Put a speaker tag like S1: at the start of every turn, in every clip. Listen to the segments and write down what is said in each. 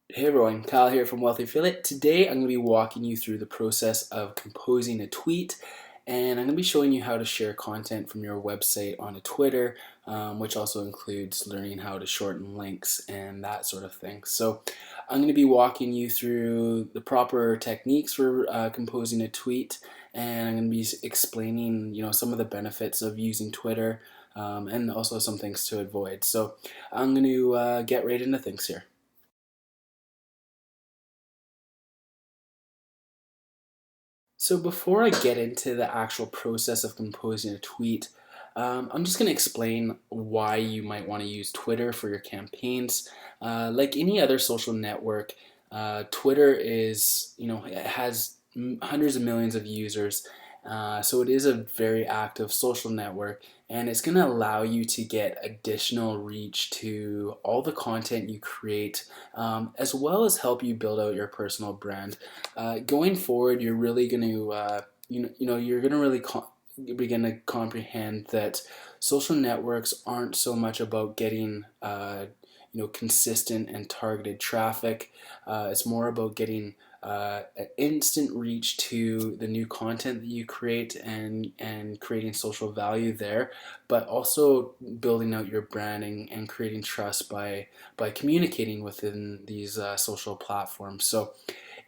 S1: Hey everyone, Kyle here from Wealthy Affiliate. Today I'm going to be walking you through the process of composing a tweet, and I'm going to be showing you how to share content from your website onto Twitter, which also includes learning how to shorten links and that sort of thing. So I'm going to be walking you through the proper techniques for composing a tweet, and I'm going to be explaining, some of the benefits of using Twitter, and also some things to avoid. So I'm going to get right into things here. So before I get into the actual process of composing a tweet, I'm just going to explain why you might want to use Twitter for your campaigns. Like any other social network, Twitter is, it has hundreds of millions of users. So it is a very active social network, and it's going to allow you to get additional reach to all the content you create, as well as help you build out your personal brand. Going forward, you're really going to, you're going to really begin to comprehend that social networks aren't so much about getting, consistent and targeted traffic. It's more about getting an instant reach to the new content that you create and creating social value there, but also building out your branding and creating trust by communicating within these social platforms. So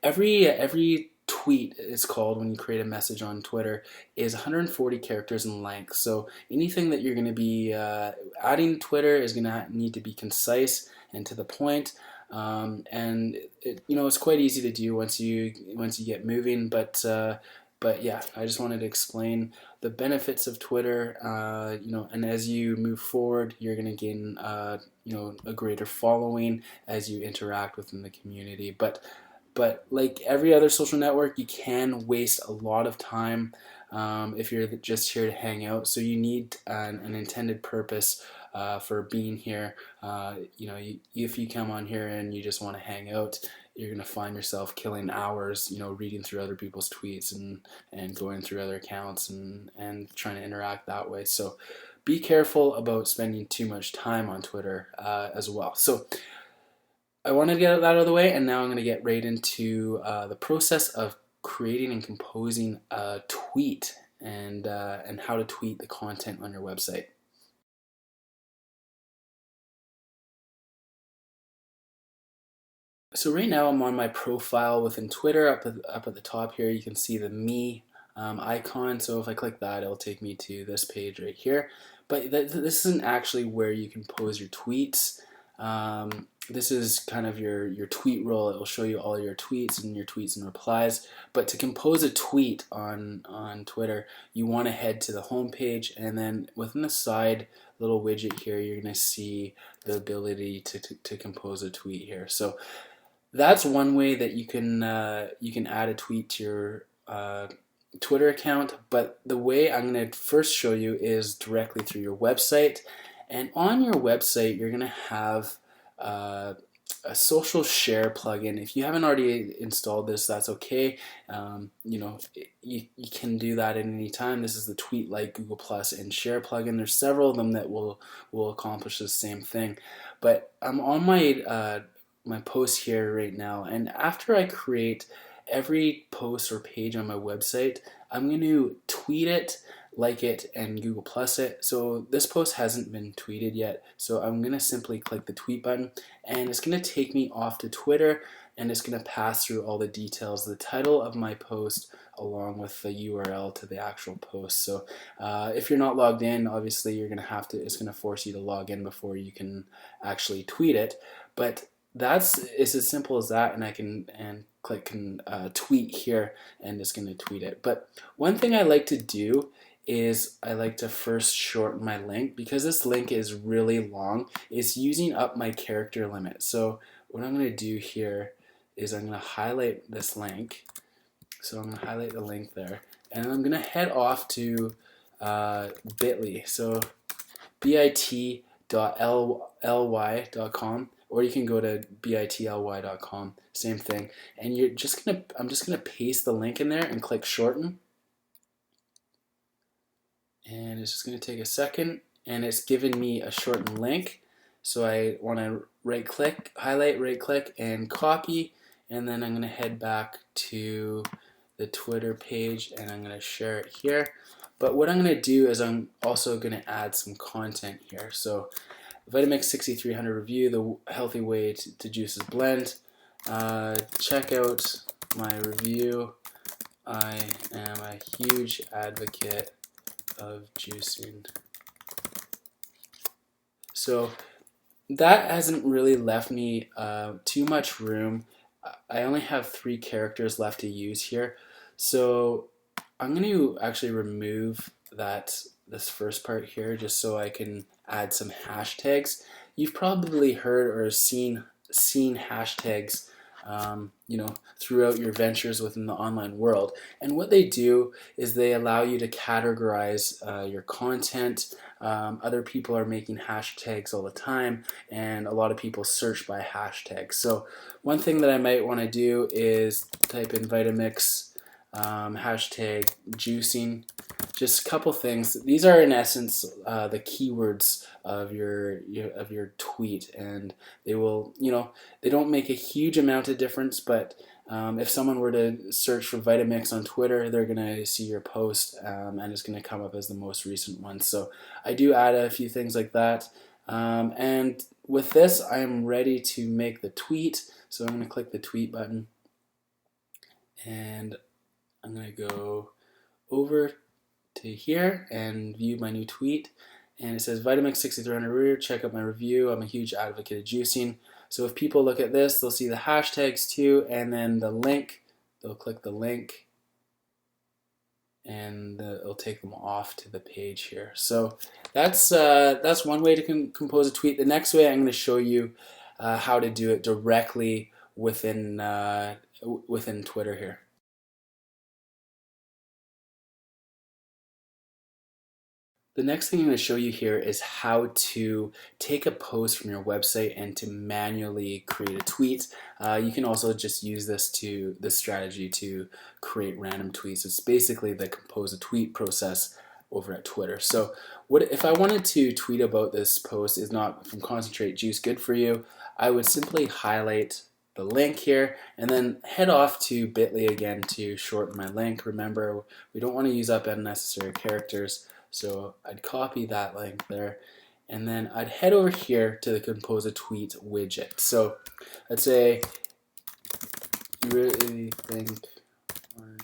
S1: every tweet is called when you create a message on Twitter is 140 characters in length. So anything that you're going to be adding to Twitter is going to need to be concise and to the point. And it's quite easy to do once you get moving. But yeah, I just wanted to explain the benefits of Twitter. And as you move forward, you're going to gain a greater following as you interact within the community. But like every other social network, you can waste a lot of time if you're just here to hang out. So you need an intended purpose for being here. If you come on here and you just want to hang out, you're going to find yourself killing hours, reading through other people's tweets and going through other accounts and trying to interact that way. So be careful about spending too much time on Twitter as well. So I wanted to get that out of the way, and now I'm going to get right into the process of creating and composing a tweet and how to tweet the content on your website. So right now I'm on my profile within Twitter. Up at the top here, you can see the me icon. So if I click that, it'll take me to this page right here. But this isn't actually where you can pose your tweets. This is kind of your tweet roll. It will show you all your tweets and replies. But to compose a tweet on Twitter, you want to head to the home page, and then within the side little widget here, you're going to see the ability to compose a tweet here. So that's one way that you can add a tweet to your Twitter account. But the way I'm going to first show you is directly through your website. And on your website, you're going to have uh, a social share plugin. If you haven't already installed this, that's okay. You can do that at any time. This is the Tweet Like Google Plus and Share plugin. There's several of them that will accomplish the same thing. But I'm on my post here right now, and after I create every post or page on my website, I'm going to tweet it, like it, and Google Plus it. So this post hasn't been tweeted yet, so I'm going to simply click the tweet button, and it's going to take me off to Twitter, and it's going to pass through all the details, the title of my post, along with the URL to the actual post. So if you're not logged in, obviously it's going to force you to log in before you can actually tweet it. But it's as simple as that, and I can click tweet here, and it's going to tweet it. But one thing I like to do is I like to first shorten my link, because this link is really long. It's using up my character limit. So what I'm going to do here is I'm going to highlight this link. So I'm going to highlight the link there, and I'm going to head off to bit.ly. So bit.ly.com, or you can go to bit.ly.com, same thing. And I'm just gonna paste the link in there and click shorten, and it's just gonna take a second, and it's given me a shortened link. So I want to right click, highlight, right click, and copy, and then I'm going to head back to the Twitter page and I'm going to share it here. But what I'm going to do is I'm also going to add some content here. So Vitamix 6300 review, the healthy way to juices blend. Check out my review. I am a huge advocate of juicing. So that hasn't really left me too much room. I only have 3 characters left to use here. So I'm going to actually remove this first part here just so I can add some hashtags. You've probably heard or seen hashtags throughout your ventures within the online world. And what they do is they allow you to categorize your content. Other people are making hashtags all the time, and a lot of people search by hashtags. So one thing that I might want to do is type in Vitamix hashtag juicing. Just a couple things. These are in essence the keywords of your tweet, and they will, they don't make a huge amount of difference, but if someone were to search for Vitamix on Twitter, they're going to see your post, and it's going to come up as the most recent one. So I do add a few things like that. And with this, I am ready to make the tweet. So I'm going to click the tweet button, and I'm going to go over to here and view my new tweet. And it says Vitamix 6300 review, check out my review. I'm a huge advocate of juicing. So if people look at this, they'll see the hashtags too, and then the link. They'll click the link, and it'll take them off to the page here. So that's one way to compose a tweet. The next way, I'm going to show you how to do it directly within Twitter here. The next thing I'm going to show you here is how to take a post from your website and to manually create a tweet. You can also just use this strategy to create random tweets. It's basically the compose a tweet process over at Twitter. So what if I wanted to tweet about this post is not from Concentrate Juice Good For You, I would simply highlight the link here and then head off to bit.ly again to shorten my link. Remember, we don't want to use up unnecessary characters. So I'd copy that link there, and then I'd head over here to the compose a tweet widget. So let's say you really think orange.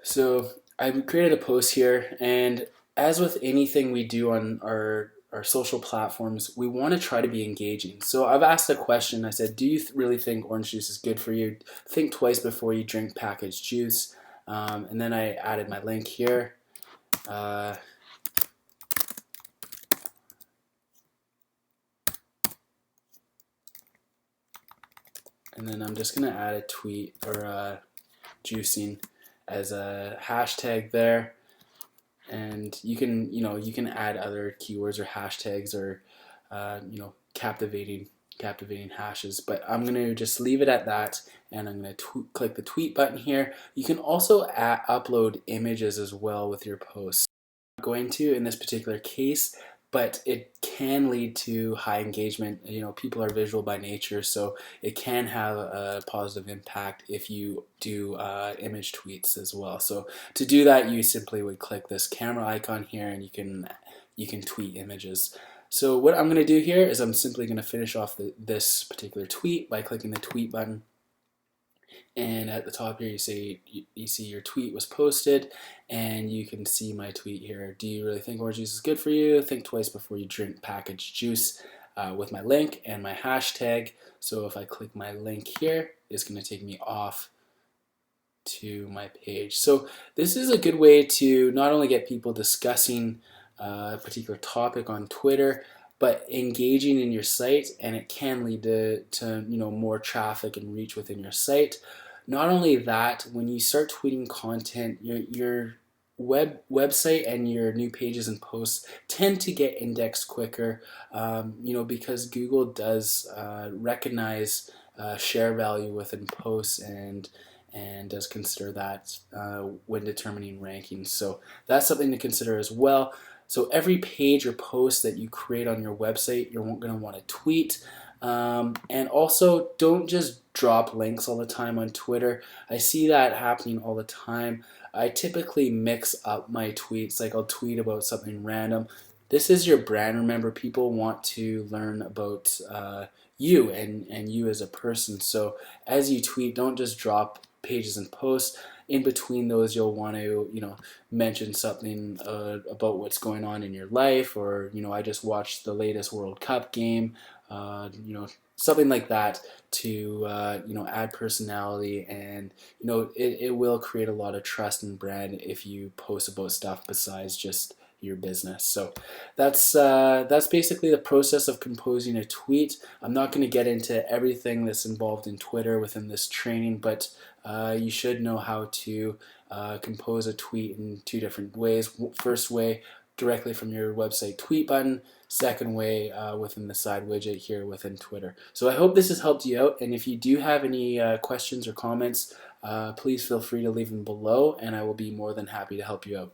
S1: So I created a post here, and as with anything we do on our social platforms, we want to try to be engaging. So I've asked a question. I said, do you really think orange juice is good for you? Think twice before you drink packaged juice. And then I added my link here. And then I'm just going to add a tweet or juicing as a hashtag there. And you can add other keywords or hashtags or captivating hashes, but I'm going to just leave it at that, and I'm going to click the tweet button here. You can also upload images as well with your posts. I'm not going to in this particular case, but it can lead to high engagement. People are visual by nature, so it can have a positive impact if you do image tweets as well. So to do that, you simply would click this camera icon here, and you can tweet images. So what I'm going to do here is I'm simply going to finish off this particular tweet by clicking the tweet button. And at the top here you see your tweet was posted, and you can see my tweet here. Do you really think orange juice is good for you? Think twice before you drink packaged juice, with my link and my hashtag. So if I click my link here, it's going to take me off to my page. So this is a good way to not only get people discussing a particular topic on Twitter, but engaging in your site, and it can lead to more traffic and reach within your site. Not only that, when you start tweeting content, website and your new pages and posts tend to get indexed quicker, because Google does recognize share value within posts and does consider that when determining rankings. So that's something to consider as well. So every page or post that you create on your website, you're going to want to tweet. And also, don't just drop links all the time on Twitter. I see that happening all the time. I typically mix up my tweets. Like, I'll tweet about something random. This is your brand. Remember, people want to learn about you and you as a person. So as you tweet, don't just drop pages and posts. In between those, you'll want to, mention something about what's going on in your life, or, I just watched the latest World Cup game, something like that to, add personality. And, it will create a lot of trust and brand if you post about stuff besides just your business. So that's basically the process of composing a tweet. I'm not going to get into everything that's involved in Twitter within this training, but you should know how to compose a tweet in two different ways. First way, directly from your website tweet button. Second way, within the side widget here within Twitter. So I hope this has helped you out, and if you do have any questions or comments, please feel free to leave them below, and I will be more than happy to help you out.